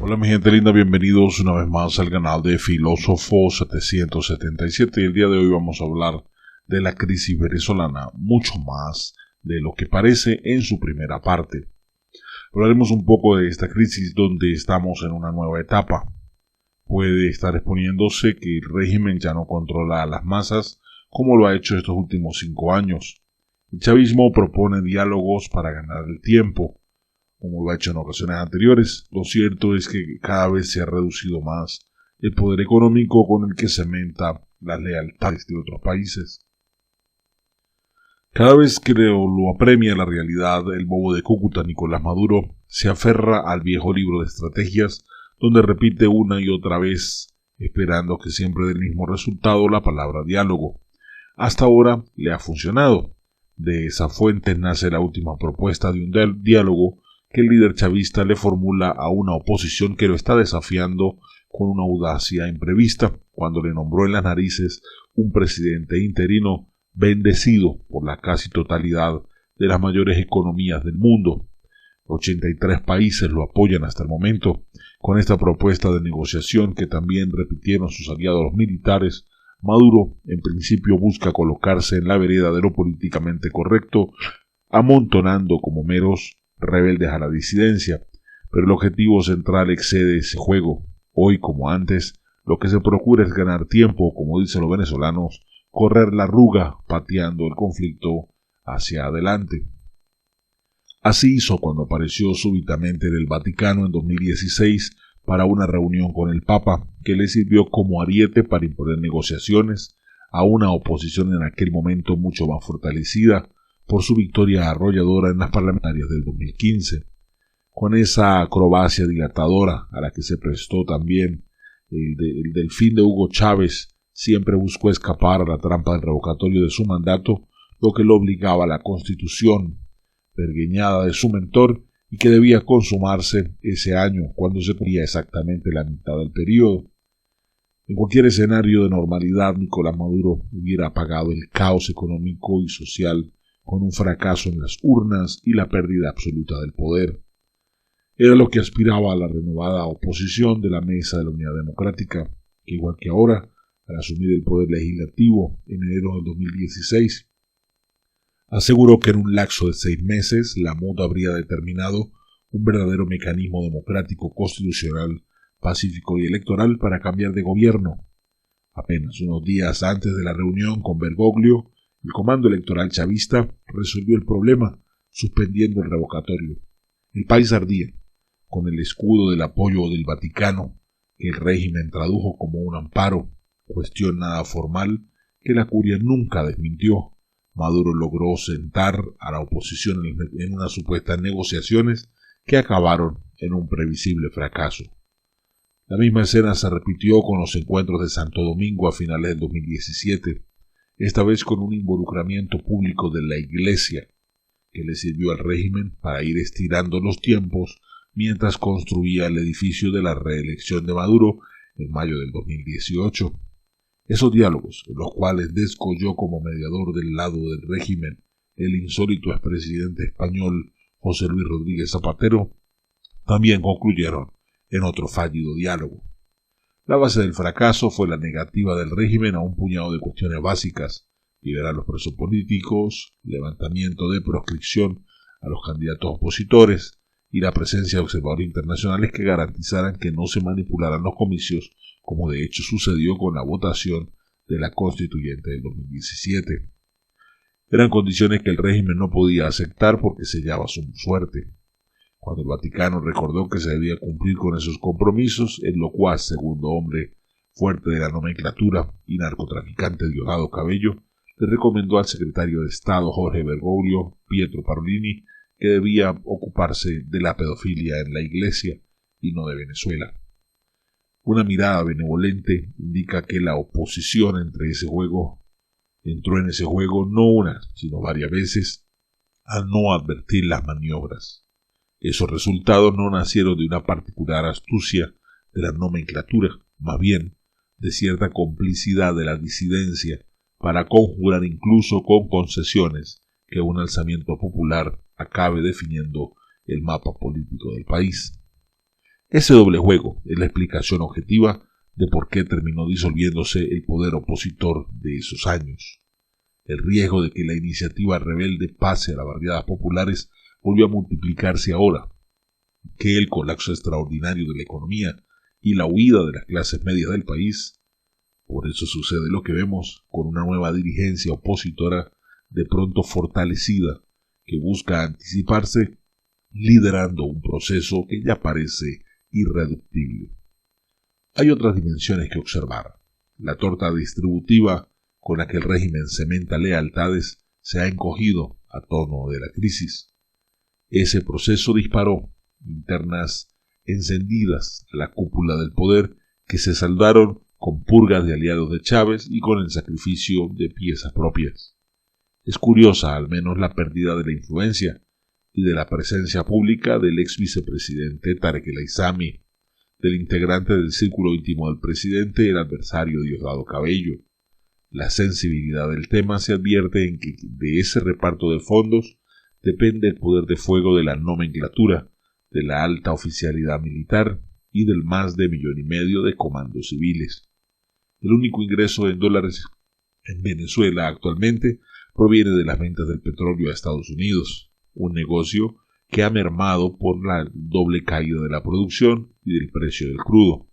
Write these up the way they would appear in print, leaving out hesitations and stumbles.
Hola mi gente linda, bienvenidos una vez más al canal de Filósofo 777 y el día de hoy vamos a hablar de la crisis venezolana, mucho más de lo que parece en su primera parte. Hablaremos un poco de esta crisis donde estamos en una nueva etapa. Puede estar exponiéndose que el régimen ya no controla a las masas como lo ha hecho estos últimos 5 años. El chavismo propone diálogos para ganar el tiempo, como lo ha hecho en ocasiones anteriores. Lo cierto es que cada vez se ha reducido más el poder económico con el que cementa las lealtades de otros países. Cada vez que lo apremia la realidad, el bobo de Cúcuta, Nicolás Maduro, se aferra al viejo libro de estrategias, donde repite una y otra vez, esperando que siempre dé el mismo resultado, la palabra diálogo. Hasta ahora le ha funcionado. De esa fuente nace la última propuesta de un diálogo que el líder chavista le formula a una oposición que lo está desafiando con una audacia imprevista cuando le nombró en las narices un presidente interino bendecido por la casi totalidad de las mayores economías del mundo. 83 países lo apoyan hasta el momento. Con esta propuesta de negociación que también repitieron sus aliados los militares, Maduro en principio busca colocarse en la vereda de lo políticamente correcto, amontonando como meros rebeldes a la disidencia, pero el objetivo central excede ese juego. Hoy, como antes, lo que se procura es ganar tiempo, como dicen los venezolanos, correr la arruga, pateando el conflicto hacia adelante. Así hizo cuando apareció súbitamente en el Vaticano en 2016 para una reunión con el Papa, que le sirvió como ariete para imponer negociaciones a una oposición en aquel momento mucho más fortalecida por su victoria arrolladora en las parlamentarias del 2015. Con esa acrobacia dilatadora a la que se prestó también el delfín de Hugo Chávez, siempre buscó escapar a la trampa del revocatorio de su mandato, lo que lo obligaba a la constitución pergeñada de su mentor y que debía consumarse ese año cuando se cumplía exactamente la mitad del periodo. En cualquier escenario de normalidad, Nicolás Maduro hubiera apagado el caos económico y social con un fracaso en las urnas y la pérdida absoluta del poder. Era lo que aspiraba a la renovada oposición de la Mesa de la Unidad Democrática, que igual que ahora, al asumir el poder legislativo en enero del 2016, aseguró que en un lapso de 6 meses la MUD habría determinado un verdadero mecanismo democrático, constitucional, pacífico y electoral para cambiar de gobierno. Apenas unos días antes de la reunión con Bergoglio, el comando electoral chavista resolvió el problema, suspendiendo el revocatorio. El país ardía, con el escudo del apoyo del Vaticano, que el régimen tradujo como un amparo, cuestión nada formal que la curia nunca desmintió. Maduro logró sentar a la oposición en unas supuestas negociaciones que acabaron en un previsible fracaso. La misma escena se repitió con los encuentros de Santo Domingo a finales del 2017, esta vez con un involucramiento público de la Iglesia, que le sirvió al régimen para ir estirando los tiempos mientras construía el edificio de la reelección de Maduro en mayo del 2018. Esos diálogos, en los cuales descolló como mediador del lado del régimen el insólito expresidente español José Luis Rodríguez Zapatero, también concluyeron en otro fallido diálogo. La base del fracaso fue la negativa del régimen a un puñado de cuestiones básicas: liberar los presos políticos, levantamiento de proscripción a los candidatos opositores y la presencia de observadores internacionales que garantizaran que no se manipularan los comicios, como de hecho sucedió con la votación de la constituyente del 2017. Eran condiciones que el régimen no podía aceptar porque sellaba su suerte. Cuando el Vaticano recordó que se debía cumplir con esos compromisos, el locuaz segundo hombre fuerte de la nomenclatura y narcotraficante Diosdado Cabello le recomendó al secretario de Estado Jorge Bergoglio, Pietro Parolini, que debía ocuparse de la pedofilia en la Iglesia y no de Venezuela. Una mirada benevolente indica que la oposición entró en ese juego no una, sino varias veces, al no advertir las maniobras. Esos resultados no nacieron de una particular astucia de la nomenclatura, más bien de cierta complicidad de la disidencia para conjurar incluso con concesiones que un alzamiento popular acabe definiendo el mapa político del país. Ese doble juego es la explicación objetiva de por qué terminó disolviéndose el poder opositor de esos años. El riesgo de que la iniciativa rebelde pase a las barriadas populares volvió a multiplicarse ahora, que el colapso extraordinario de la economía y la huida de las clases medias del país. Por eso sucede lo que vemos con una nueva dirigencia opositora de pronto fortalecida que busca anticiparse liderando un proceso que ya parece irreductible. Hay otras dimensiones que observar. La torta distributiva con la que el régimen cementa lealtades se ha encogido a tono de la crisis. Ese proceso disparó internas encendidas a la cúpula del poder que se saldaron con purgas de aliados de Chávez y con el sacrificio de piezas propias. Es curiosa al menos la pérdida de la influencia y de la presencia pública del ex vicepresidente Tarek El Aissami, del integrante del círculo íntimo del presidente, el adversario Diosdado Cabello. La sensibilidad del tema se advierte en que de ese reparto de fondos depende el poder de fuego de la nomenclatura, de la alta oficialidad militar y del más de 1,5 millones de comandos civiles. El único ingreso en dólares en Venezuela actualmente proviene de las ventas del petróleo a Estados Unidos, un negocio que ha mermado por la doble caída de la producción y del precio del crudo.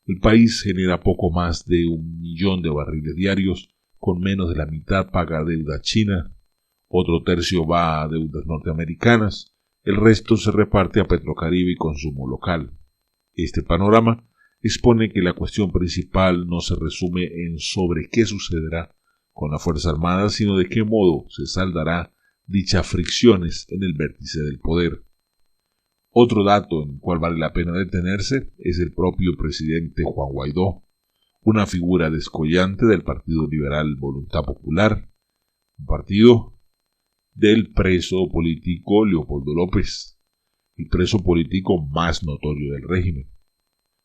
El país genera poco más de 1 millón de barriles diarios, con menos de la mitad paga deuda china, otro tercio va a deudas norteamericanas, el resto se reparte a Petrocaribe y consumo local. Este panorama expone que la cuestión principal no se resume en sobre qué sucederá con la Fuerza Armada, sino de qué modo se saldará dichas fricciones en el vértice del poder. Otro dato en el cual vale la pena detenerse es el propio presidente Juan Guaidó, una figura descollante del Partido Liberal Voluntad Popular, un partido del preso político Leopoldo López, el preso político más notorio del régimen.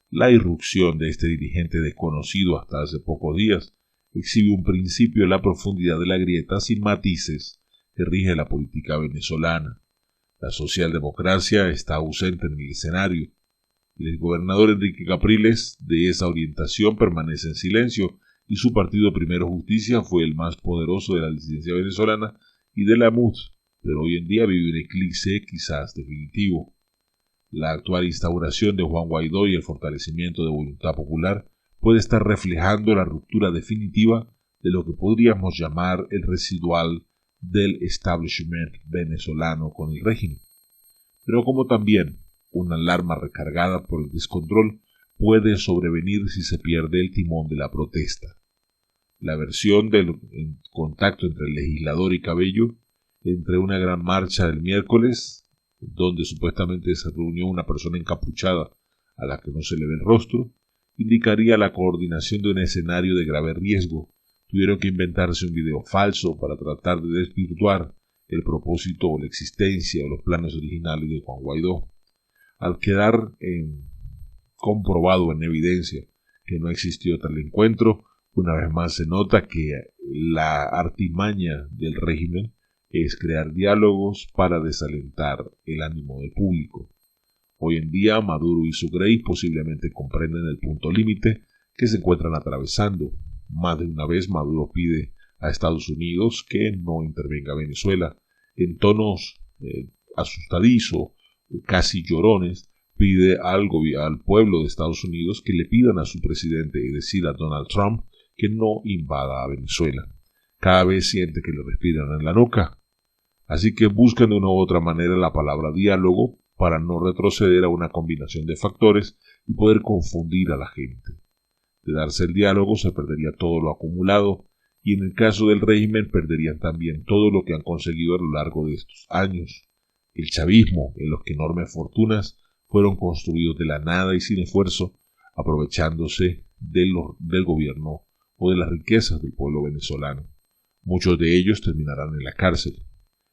La irrupción de este dirigente desconocido hasta hace pocos días exhibe un principio de la profundidad de la grieta sin matices que rige la política venezolana. La socialdemocracia está ausente en el escenario. El gobernador Enrique Capriles, de esa orientación, permanece en silencio y su partido Primero Justicia fue el más poderoso de la disidencia venezolana y de la MUD, pero hoy en día vive un eclipse quizás definitivo. La actual instauración de Juan Guaidó y el fortalecimiento de Voluntad Popular puede estar reflejando la ruptura definitiva de lo que podríamos llamar el residual del establishment venezolano con el régimen, pero como también una alarma recargada por el descontrol puede sobrevenir si se pierde el timón de la protesta. La versión del contacto entre el legislador y Cabello, entre una gran marcha del miércoles, donde supuestamente se reunió una persona encapuchada a la que no se le ve el rostro, indicaría la coordinación de un escenario de grave riesgo. Tuvieron que inventarse un video falso para tratar de desvirtuar el propósito o la existencia o los planes originales de Juan Guaidó. Al quedar comprobado en evidencia que no existió tal encuentro, una vez más se nota que la artimaña del régimen es crear diálogos para desalentar el ánimo del público. Hoy en día Maduro y su Grey posiblemente comprenden el punto límite que se encuentran atravesando. Más de una vez Maduro pide a Estados Unidos que no intervenga Venezuela. En tonos asustadizos, casi llorones, pide al pueblo de Estados Unidos que le pidan a su presidente, es decir, a Donald Trump, que no invada a Venezuela. Cada vez siente que le respiran en la nuca. Así que buscan de una u otra manera la palabra diálogo para no retroceder a una combinación de factores y poder confundir a la gente. De darse el diálogo se perdería todo lo acumulado y en el caso del régimen perderían también todo lo que han conseguido a lo largo de estos años. El chavismo, en los que enormes fortunas fueron construidos de la nada y sin esfuerzo, aprovechándose del gobierno o de las riquezas del pueblo venezolano. Muchos de ellos terminarán en la cárcel.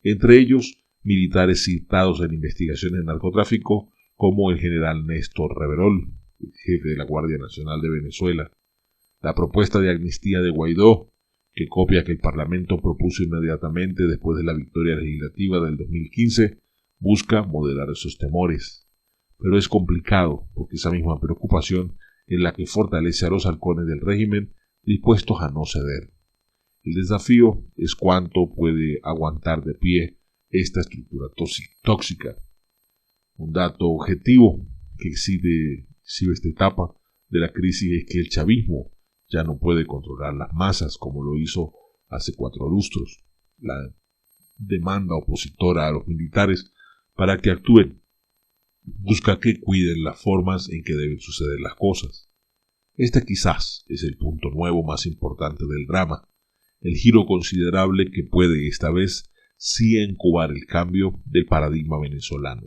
Entre ellos, militares citados en investigaciones de narcotráfico como el general Néstor Reverol, el jefe de la Guardia Nacional de Venezuela. La propuesta de amnistía de Guaidó, que copia que el Parlamento propuso inmediatamente después de la victoria legislativa del 2015, busca moderar esos temores. pero es complicado porque esa misma preocupación es la que fortalece a los halcones del régimen dispuestos a no ceder. El desafío es cuánto puede aguantar de pie esta estructura tóxica. Un dato objetivo que exhibe esta etapa de la crisis es que el chavismo ya no puede controlar las masas como lo hizo hace 4 lustros. La demanda opositora a los militares para que actúen busca que cuiden las formas en que deben suceder las cosas. Este quizás es el punto nuevo más importante del drama, el giro considerable que puede esta vez sí encubar el cambio del paradigma venezolano.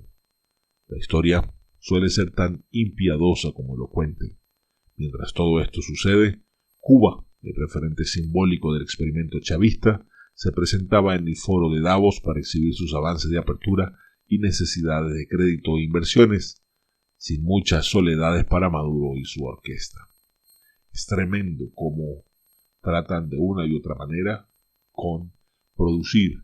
La historia suele ser tan impiadosa como elocuente. Mientras todo esto sucede, Cuba, el referente simbólico del experimento chavista, se presentaba en el foro de Davos para exhibir sus avances de apertura y necesidades de crédito e inversiones, sin muchas soledades para Maduro y su orquesta. Es tremendo cómo tratan de una y otra manera con producir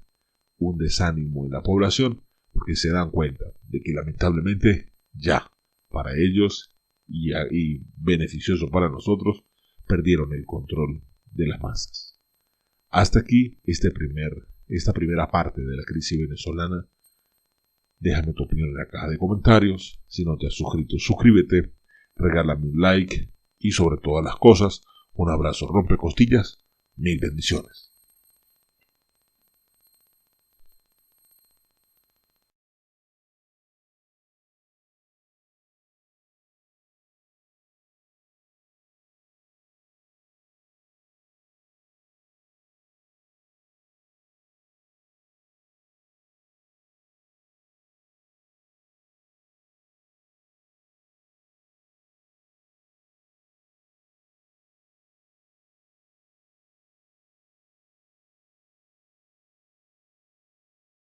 un desánimo en la población, porque se dan cuenta de que lamentablemente ya para ellos y beneficioso para nosotros perdieron el control de las masas. Hasta aquí esta primera parte de la crisis venezolana. Déjame tu opinión en la caja de comentarios. Si no te has suscrito, suscríbete, regálame un like y sobre todas las cosas, un abrazo rompecostillas, mil bendiciones.